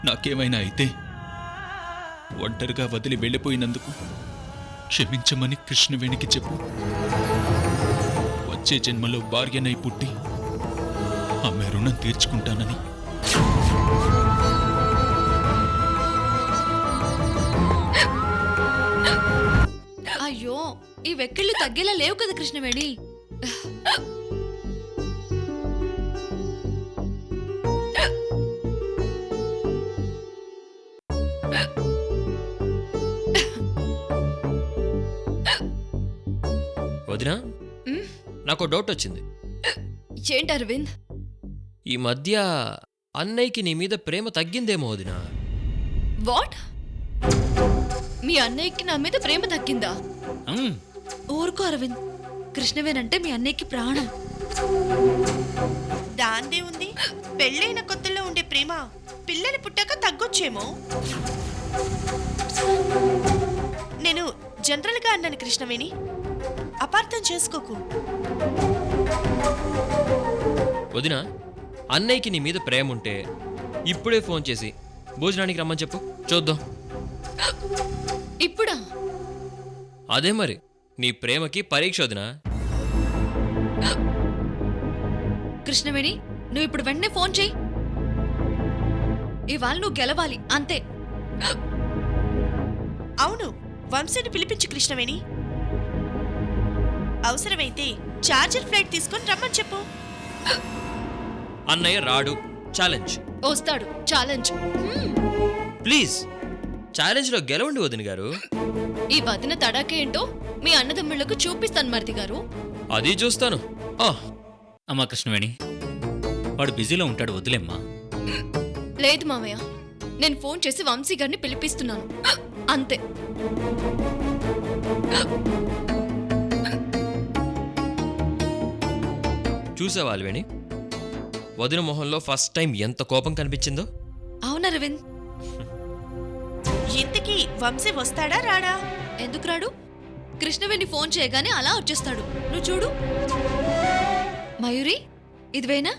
నాకేమైనా అయితే ఒంటరిగా వదిలి వెళ్ళిపోయినందుకు క్షమించమని కృష్ణవేణికి చెప్పు. వచ్చే జన్మలో భార్యనై పుట్టి ఆమె రుణం తీర్చుకుంటానని. అయ్యో, ఈ వెక్కిళ్ళు తగ్గేలా లేవు కదా కృష్ణవేణి. వదినా, నాకు డౌట్ వచ్చింది. ఏంటి అరవింద్? ఈ మధ్య అన్నయ్యకి నీ మీద ప్రేమ తగ్గిందేమో వదినా. వాట్? మీ అన్నయ్యకి నా మీద ప్రేమ తగ్గిందా? ఊరుకో అరవింద్, కృష్ణవేనంటే మీ అన్నయ్యకి ప్రాణం. దాందే ఉంది, పెళ్ళైన కొత్తలో ఉండే ప్రేమ పిల్లలు పుట్టాక తగ్గొచ్చేమో. నేను జనరల్గా అన్నాను కృష్ణవేణి, అపార్థం చేసుకోకు. వదినా, అన్నయ్యకి నీ మీద ప్రేమ ఉంటే ఇప్పుడే ఫోన్ చేసి భోజనానికి రమ్మని చెప్పు, చూద్దాం. ఇప్పుడా? అదే మరి, నీ ప్రేమకి పరీక్ష వదినా. కృష్ణవేణి, నువ్వు ఇప్పుడు వెంటనే ఫోన్ చెయ్యి. ఇవాళ నువ్వు గెలవాలి అంతే. అవును, వంశీని పిలిపించు కృష్ణవేణి. అవసరమైతే చార్జర్ ఫ్లైట్ తీసుకొని రమ్మని చెప్పు. అన్నయ్య రాడు, ఛాలెంజ్. వస్తాడు, ఛాలెంజ్. ప్లీజ్, ఛాలెంజ్లో గెలవండి వదిన గారు. ఈ వదిన తడాకే ఏంటో మీ అన్నదమ్ముళ్లకు చూపిస్తాను మరిది గారు. అది చూస్తాను. అమ్మా కృష్ణవేణి, వాడు బిజీలో ఉంటాడు, వదిలేమ్మా. లేదు మామయ్య, నేను ఫోన్ చేసి వంశీ గారిని పిలిపిస్తున్నాను అంతే. చూసావా అల్వేణి, వదిన మొహంలో ఫస్ట్ టైం ఎంత కోపం కనిపించిందో? అవును అరవింద్. ఇంతకీ వంశీ వస్తాడా రాడా? ఎందుకు రాడు? కృష్ణవేణి ఫోన్ చేయగానే అలా వచ్చేస్తాడు. నువ్వు చూడు. మయూరి, ఇదివేనా?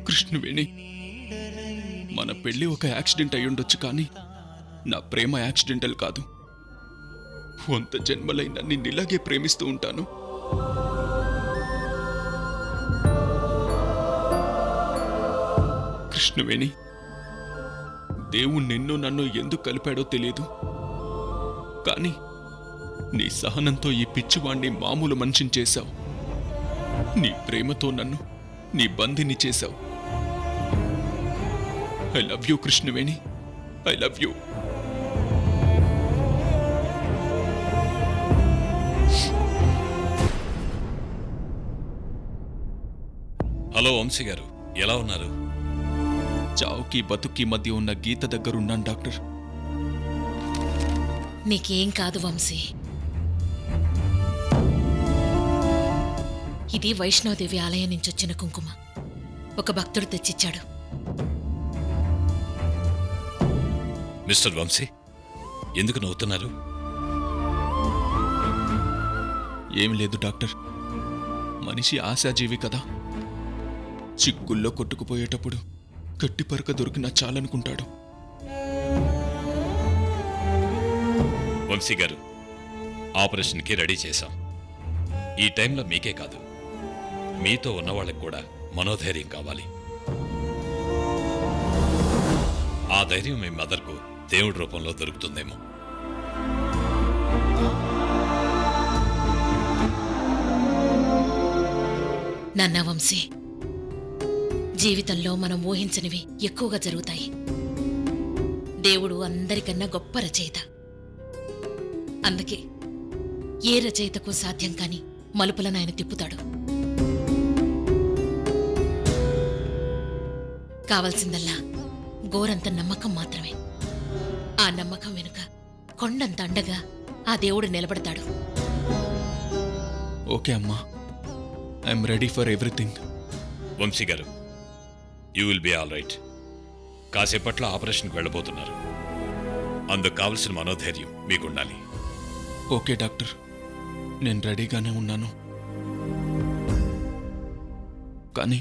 కృష్ణవేణి, మన పెళ్లి ఒక యాక్సిడెంట్ అయ్యుండొచ్చు, కానీ నా ప్రేమ యాక్సిడెంటల్ కాదు. కొంత జన్మలైనా నిన్నిలాగే ప్రేమిస్తూ ఉంటాను. కృష్ణవేణి, దేవుడు నిన్ను నన్ను ఎందుకు కలిపాడో తెలియదు, కానీ నీ సహనంతో ఈ పిచ్చివాణ్ణి మామూలు మనిషిని చేశావు. నీ ప్రేమతో నన్ను నీ బంధిని చేశావు. I love you Krishnaveni, I love you. Hello Vamshi గారు, ఎలా ఉన్నారు? చావుకి బతుక్కి మధ్య ఉన్న గీత దగ్గరున్నాను డాక్టర్. నీకేం కాదు వంశీ. ఇది వైష్ణోదేవి ఆలయం నుంచి వచ్చిన కుంకుమ. ఒక భక్తుడు తెచ్చిచ్చాడు. మిస్టర్ వంశీ, ఎందుకు నవ్వుతున్నారు? ఏం లేదు డాక్టర్, మనిషి ఆశాజీవి కదా. చిక్కుల్లో కొట్టుకుపోయేటప్పుడు గట్టి పరక దొరికినా చాలనుకుంటాడు. వంశీ గారు, ఆపరేషన్కి రెడీ చేశాం. ఈ టైంలో మీకే కాదు, మీతో ఉన్నవాళ్ళకి కూడా మనోధైర్యం కావాలి. ఆ ధైర్యం మీ మదర్కు దేవుడి రూపంలో దొరుకుతుందేమో. నాన్న వంశీ, జీవితంలో మనం ఊహించనివి ఎక్కువగా జరుగుతాయి. దేవుడు అందరికన్నా గొప్ప రచయిత. అందుకే ఏ రచయితకు సాధ్యం కాని మలుపులను ఆయన తిప్పుతాడు. కావలసిందల్లా గోరంత నమ్మకం మాత్రమే. ఆ నమ్మకం వెనుక కొండంత అండగా ఆ దేవుడు నిలబడతాడు. ఓకే అమ్మా, I'm ready for everything. Vamsi garu, you will be all right. కాసేపట్లో ఆపరేషన్కి వెళ్ళబోతున్నారు. అందుకు కావలసిన మనోధైర్యం మీకుండాలి. ఓకే డాక్టర్, నేను రెడీగానే ఉన్నాను. కానీ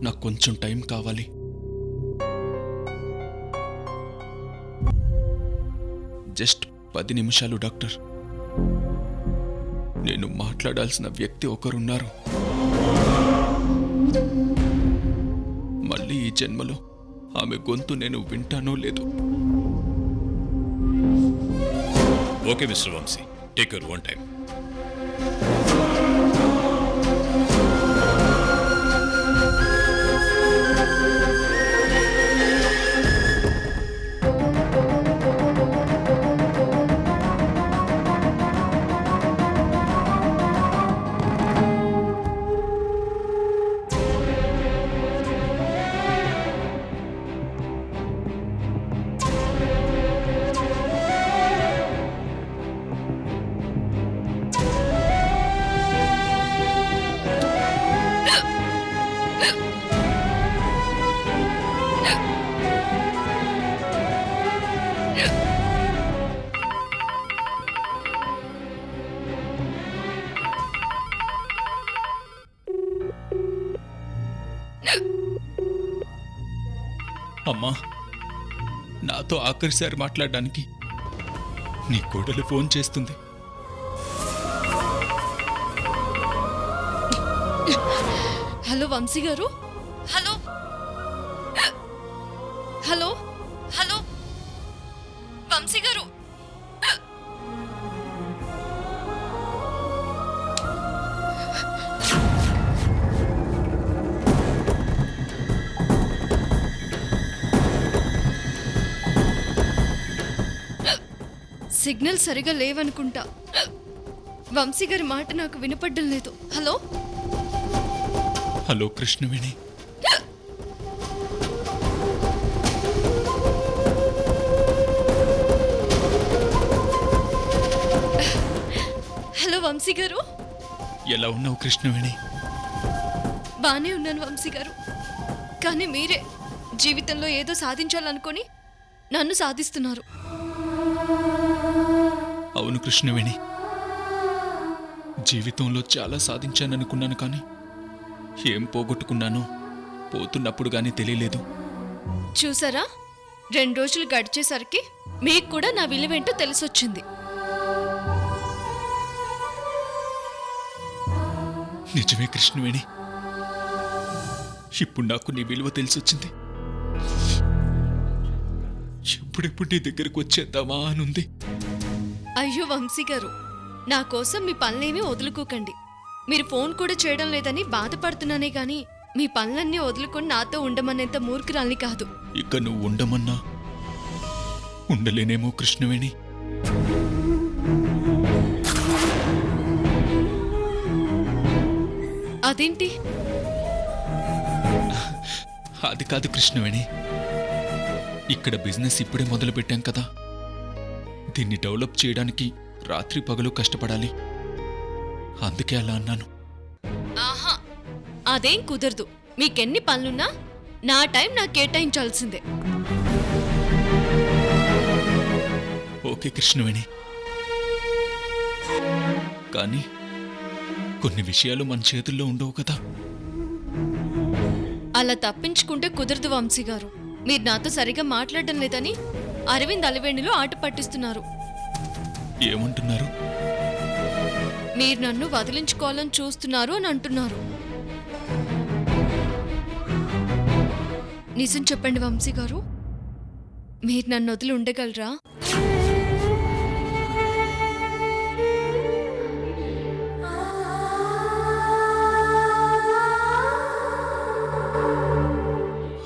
నాకు కొంచెం టైం కావాలి. జస్ట్ 10 నిమిషాలు డాక్టర్. నేను మాట్లాడాల్సిన వ్యక్తి ఒకరున్నారు. మళ్ళీ ఈ జన్మలో ఆమె గొంతు నేను వింటానో లేదో. Okay mister Vamshi, take your own time. అమ్మా, నాతో ఆఖరిసారి మాట్లాడడానికి నీ కోడలు ఫోన్ చేస్తుంది. హలో వంశీ గారు. హలో హలో హలో వంశీ గారు. సిగ్నల్ సరిగా లేవనుకుంటా. వంశీ గారి మాట నాకు వినపడ్డం లేదు. Hello hello Krishnaveni. Hello Vamshi గారు. ఎలా ఉన్నావు కృష్ణవేణి? బానే ఉన్నాను వంశీ గారు. కానీ మీరే జీవితంలో ఏదో సాధించాలనుకొని నన్ను సాధిస్తున్నారు. అవును కృష్ణవేణి, జీవితంలో చాలా సాధించాననుకున్నాను, కానీ ఏం పోగొట్టుకున్నానో పోతున్నప్పుడు గానీ తెలియలేదు. చూసారా, 2 రోజులు గడిచేసరికి మీకు కూడా నా విలువేంటో తెలిసొచ్చింది. నిజమే కృష్ణవేణి, ఇప్పుడు నాకు నీ విలువ తెలిసొచ్చింది. ఎప్పుడెప్పుడు నీ దగ్గరకు వచ్చేద్దామా అనుంది. అయ్యో వంశీ గారు, నా కోసం మీ పనులేమీ వదులుకోకండి. మీరు ఫోన్ కూడా చేయడం లేదని బాధపడుతున్నానే గాని మీ పనులన్నీ వదులుకొని నాతో ఉండమనేంత మూర్ఖురాల్ని కాదు. ఇక నువ్వు ఉండమన్నా ఉండలేనేమో కృష్ణవేణి. అదేంటి? అది కాదు కృష్ణవేణి, ఇక్కడ బిజినెస్ ఇప్పుడే మొదలు పెట్టాం కదా, దీన్ని డెవలప్ చేయడానికి రాత్రి పగలు కష్టపడాలి. అందుకే అలా అన్నాను. ఆహా, అదేం కుదరదు. మీకెన్ని పనులున్నా నా టైం నాకు కేటాయించాల్సిందే. ఓకే కృష్ణవేణి, కానీ కొన్ని విషయాలు మన చేతుల్లో ఉండవు కదా. అలా తప్పించుకుంటే కుదరదు వంశీ గారు. మీరు నాతో సరిగా మాట్లాడడం లేదని అరవింద్ అలివేణిలో ఆట పట్టిస్తున్నారు. ఏమంటున్నారు? మీరు నన్ను వదిలించుకోవాలని చూస్తున్నారు అని అంటున్నారు. నిజం చెప్పండి వంశీ గారు, మీరు నన్ను వదిలి ఉండగలరా?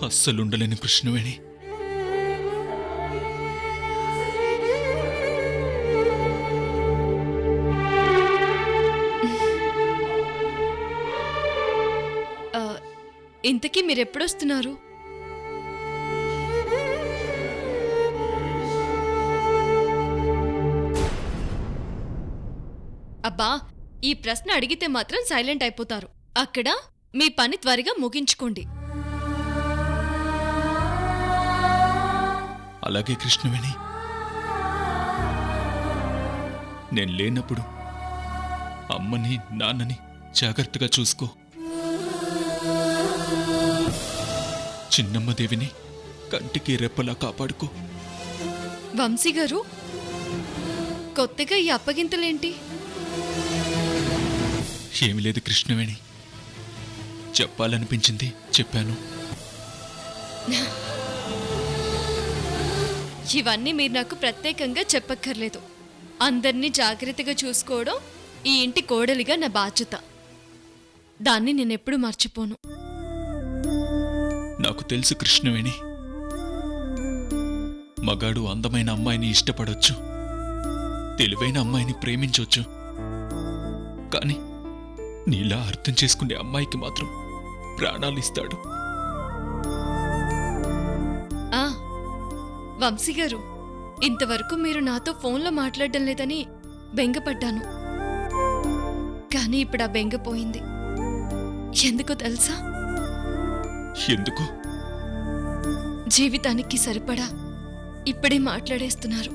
అస్సలుండలేని కృష్ణవేణి. ఇంతకీ మీరెప్పుడొస్తున్నారు? అబ్బా ఈ ప్రశ్న అడిగితే మాత్రం సైలెంట్ అయిపోతారు. అక్కడ మీ పని త్వరగా ముగించుకోండి. అలాగే కృష్ణవేణి, నేను లేనప్పుడు అమ్మని నాన్నని జాగ్రత్తగా చూసుకో. చిన్నమ్మదేవిని కంటికి రెప్పలా కాపాడుకో. వంశీ గారు, కొత్తగా ఈ అప్పగింతలేంటి? ఏమి లేదు కృష్ణవేణి, చెప్పాలనిపించింది చెప్పాను. ఇవన్నీ మీరు నాకు ప్రత్యేకంగా చెప్పక్కర్లేదు. అందర్నీ జాగ్రత్తగా చూసుకోవడం ఈ ఇంటి కోడలిగా నా బాధ్యత. దాన్ని నేనెప్పుడు మర్చిపోను. నాకు తెలుసు కృష్ణవేణి, మగాడు అందమైన అమ్మాయిని ఇష్టపడొచ్చు, తెలివైన అమ్మాయిని ప్రేమించొచ్చు, కానీ నీలా అర్థం చేసుకునే అమ్మాయికి మాత్రం ప్రాణాలిస్తాడు. ఆ వంశీ గారు, ఇంతవరకు మీరు నాతో ఫోన్లో మాట్లాడడం లేదని బెంగపడ్డాను. కానీ ఇప్పుడు ఆ బెంగ పోయింది. ఎందుకో తెలుసా? ఎందుకు? జీవితానికి సరిపడా ఇప్పుడే మాట్లాడేస్తున్నారు.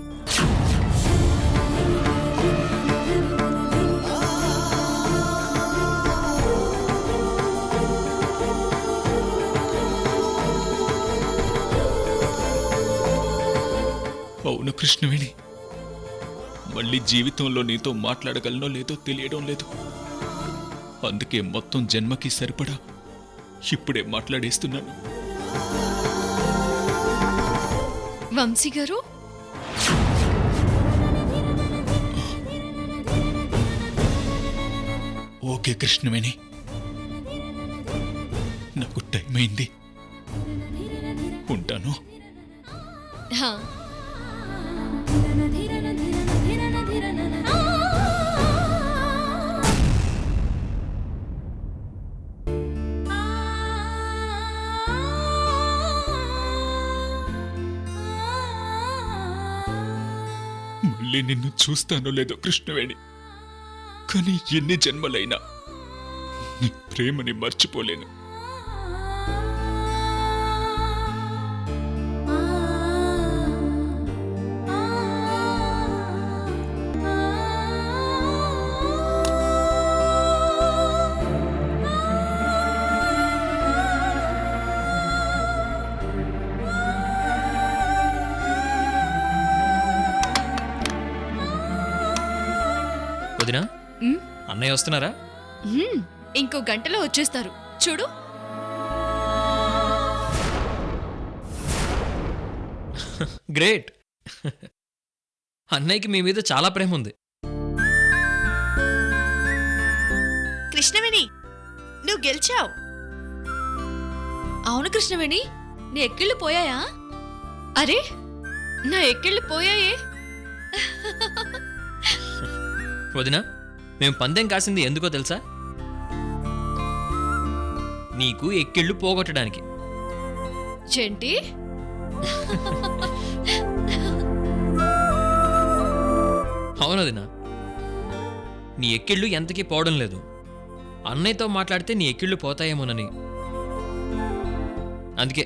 అవును కృష్ణవేణి, మళ్ళీ జీవితంలో నీతో మాట్లాడగలనో లేదో తెలియడం లేదు. అందుకే మొత్తం జన్మకి సరిపడా ఇప్పుడే మాట్లాడేస్తున్నాను. వంశీ గారు, ఓకే కృష్ణవేణి, నాకు టైం అయింది, ఉంటాను. హా, మళ్ళీ నిన్ను చూస్తానో లేదో కృష్ణవేణి, కానీ ఎన్ని జన్మలైనా నీ ప్రేమని మర్చిపోలేను. వదినా, ఉమ్, అన్నయ్య వస్తున్నారా? ఇంకో గంటలో వచ్చేస్తారు చూడు. గ్రేట్. అన్నయ్యకి మీ మీద చాలా ప్రేమ ఉంది. కృష్ణవేణి, నువ్వు గెలిచావు. అవును కృష్ణవేణి, నీ ఎక్కిళ్ళు పోయాయా? అరే, నా ఎక్కిళ్ళు పోయాయే. వదినా, మేము పందెం కాసింది ఎందుకో తెలుసా? నీకు ఎక్కిళ్ళు పోగొట్టడానికి. ఏంటి? అవును వదినా, నీ ఎక్కిళ్ళు ఎంతకీ పోవడం లేదు. అన్నయ్యతో మాట్లాడితే నీ ఎక్కిళ్ళు పోతాయేమోనని. అందుకే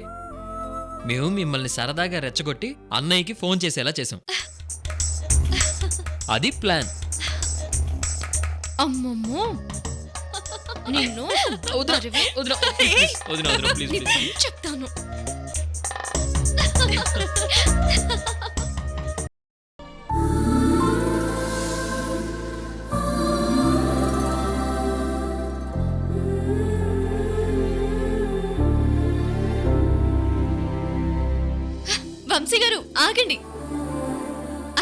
మేము మిమ్మల్ని సరదాగా రెచ్చగొట్టి అన్నయ్యకి ఫోన్ చేసేలా చేసాం. అది ప్లాన్. అమ్మమ్మో, నిన్ను వదినా, వదినా, ప్లీజ్, వదినా, వదినా, ప్లీజ్, నీ ప్లీజ్. పని చెప్తాను. వంశీ గారు, ఆగండి,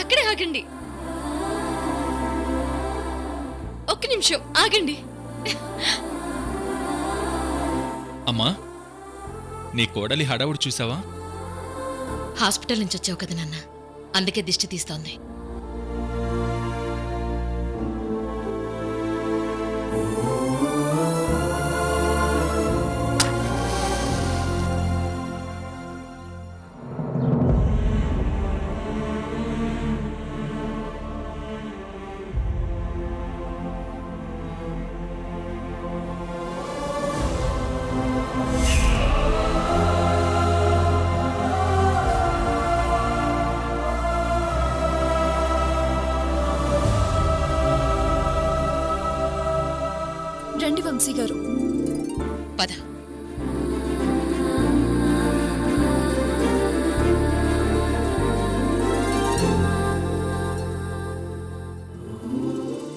అక్కడే ఆగండి. ఒక్క నిమిషం ఆగండి. అమ్మా, నీ కోడలి హడావుడు చూసావా? హాస్పిటల్ నుంచి వచ్చావు కదా నాన్న, అందుకే దిష్టి తీస్తోంది. వంశీ గారు. పద.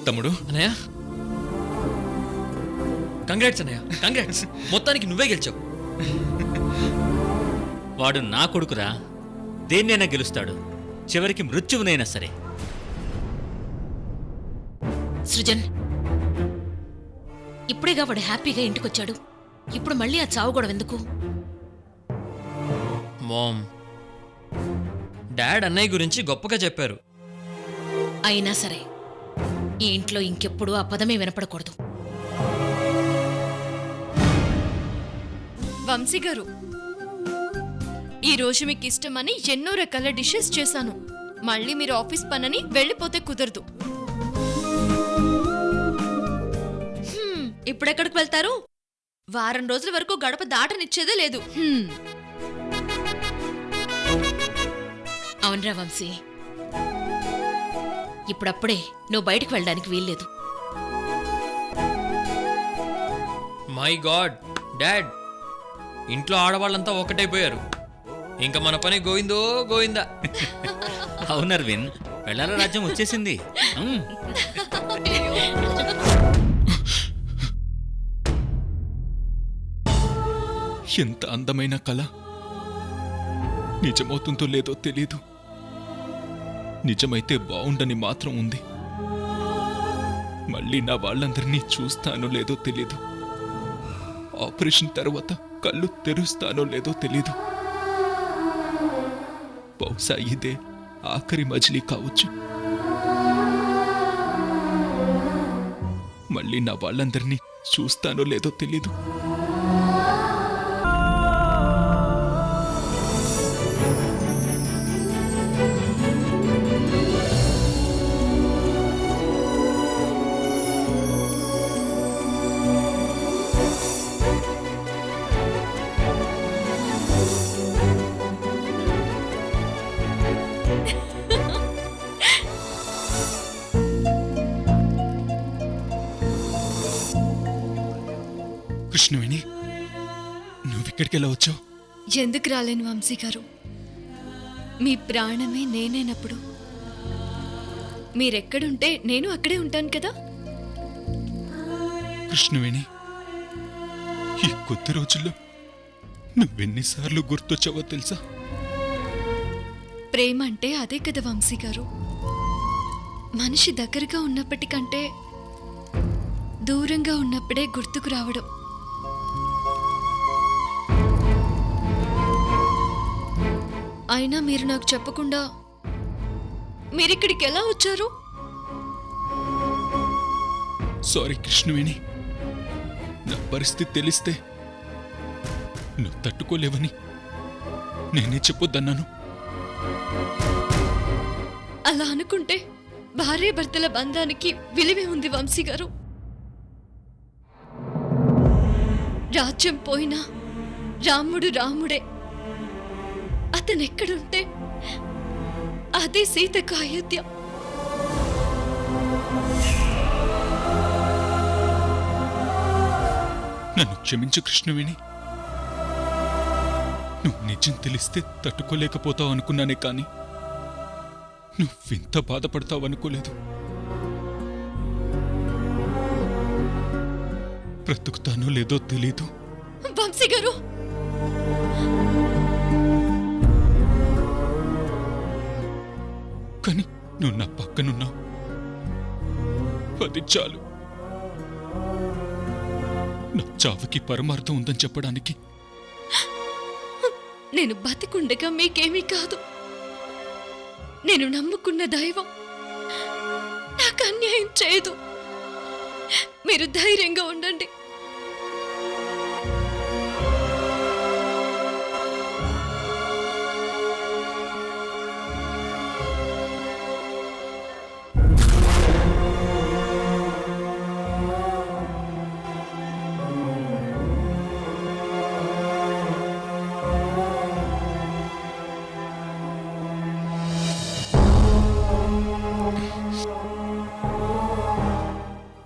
తమ్ముడు, అన్నయ్య కంగ్రాట్స్ అన్నయ్య, కంగ్రాట్స్. మొత్తానికి నువ్వే గెలిచావు. వాడు నా కొడుకురా, దేన్నైనా గెలుస్తాడు, చివరికి మృత్యువునైనా సరే. సృజన్, ఇప్పుడేగా వాడు హ్యాపీగా ఇంటికొచ్చాడు. ఇప్పుడు మళ్ళీ ఆ చావు గొడవ ఎందుకు? మామ్, డాడ్ అన్నయ్య గురించి గొప్పగా చెప్పారు. అయినా సరే ఈ ఇంట్లో ఇంకెప్పుడు ఆ పదమే వినపడకూడదు. వంశీ గారు, ఈ రోజు మీకు ఇష్టమని ఎన్నో రకాల డిషెస్ చేశాను. మళ్ళీ మీరు ఆఫీస్ పనని వెళ్ళిపోతే కుదరదు. ఇప్పుడెక్కడికి వెళ్తారు? వారం రోజుల వరకు గడప దాటనిచ్చేదే లేదు. అవునరా వంశీ, ఇప్పుడప్పుడే నువ్వు బయటకు వెళ్ళడానికి వీల్లేదు. మై గాడ్ డాడ్, ఇంట్లో ఆడవాళ్ళంతా ఒక్కటైపోయారు. ఇంకా మన పని గోవిందో గోవిందా. అవును అరవింద్, వెళ్ళాల రాజ్యం వచ్చేసింది. ఎంత అందమైన కళ నిజమవుతుందో లేదో తెలీదు. నిజమైతే బావుండని మాత్రం ఉంది. మళ్ళీ నా వాళ్ళందరినీ చూస్తానో లేదో తెలీదు. ఆపరేషన్ తర్వాత కళ్ళు తెరుస్తానో లేదో తెలీదు. బహుశా ఇదే ఆఖరి మజిలీ కావచ్చు. మళ్ళీ నా వాళ్ళందరినీ చూస్తానో లేదో తెలీదు. కృష్ణవేణి, నువ్విక్కడికి ఎలా వచ్చావు? ఎందుకు రాలేను వంశీ గారు? మీ ప్రాణమే నేనేనప్పుడు మీరెక్కడుంటే నేను అక్కడే ఉంటాను కదా. కృష్ణవేణి, ఈ కొద్ది రోజుల్లో నువ్వెన్నిసార్లు గుర్తొచ్చావో తెలుసా? ప్రేమ అంటే అదే కదా వంశీ గారు. మనిషి దగ్గరగా ఉన్నప్పటికంటే దూరంగా ఉన్నప్పుడే గుర్తుకు రావడం. అయినా మీరు నాకు చెప్పకుండా మీరిక్కడికి ఎలా వచ్చారు? సారీ కృష్ణవేణి, నా పరిస్థితి తెలిస్తే నువ్వు తట్టుకోలేవని నేనే చెప్పొద్దన్నాను. అలా అనుకుంటే భార్యాభర్తల బంధానికి విలువే ఉంది వంశీ గారు. రాజ్యం పోయినా రాముడు రాముడే. అతనెక్కడుంటే అదే సీతకు అయోధ్య. నన్ను క్షమించు కృష్ణవేణి. నువ్వు నిజం తెలిస్తే తట్టుకోలేకపోతావు అనుకున్నానే కాని నువ్వింత బాధపడతావు అనుకోలేదు. బ్రతుకుతానో లేదో తెలీదు. వంశీ గారు, కానీ నువ్వు నా పక్కనున్నావు, అది చాలు. నా చావుకి పరమార్థం ఉందని చెప్పడానికి. నేను బతికుండగా మీకేమీ కాదు. నేను నమ్ముకున్న దైవం నాకు అన్యాయం చేయదు. మీరు ధైర్యంగా ఉండండి.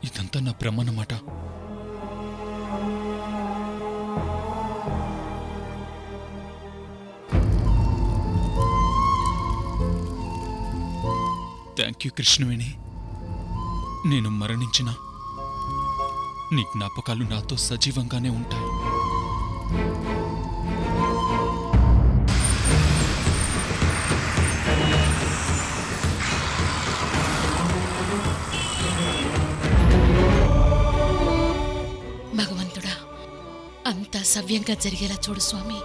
ఇదంతా నా భ్రమ అన్నమాట. Thank you Krishnaveni. నేను మరణించినా నీ జ్ఞాపకాలు నాతో సజీవంగానే ఉంటాయి. భగవంతుడా, అంతా సవ్యంగా జరిగేలా చూడు స్వామి.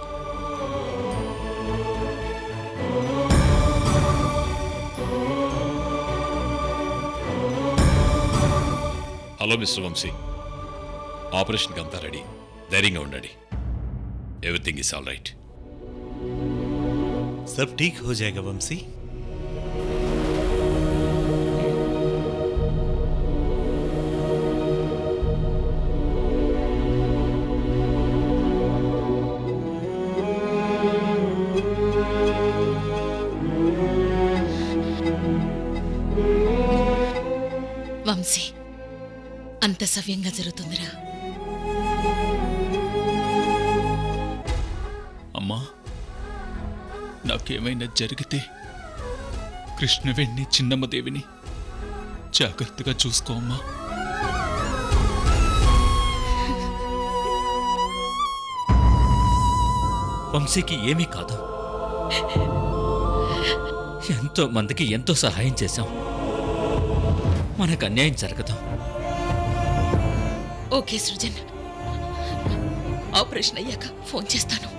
హలో మిస్టర్ వంశీ, ఆపరేషన్కి అంతా రెడీ. ధైర్యంగా ఉండండి. Everything is all right. सब ठीक हो जाएगा वंशी. వంశీ, అంత సవ్యంగా జరుగుతుందిరా. అమ్మా, నాకేమైనా జరిగితే కృష్ణవేణి చిన్నమ్మదేవిని జాగ్రత్తగా చూసుకో అమ్మా. వంశీకి ఏమీ కాదు. ఎంతో మందికి ఎంతో సహాయం చేశాం. మనకు అన్యాయం జరగదు. ఓకే సృజన్, ఆపరేషన్ అయ్యాక ఫోన్ చేస్తాను.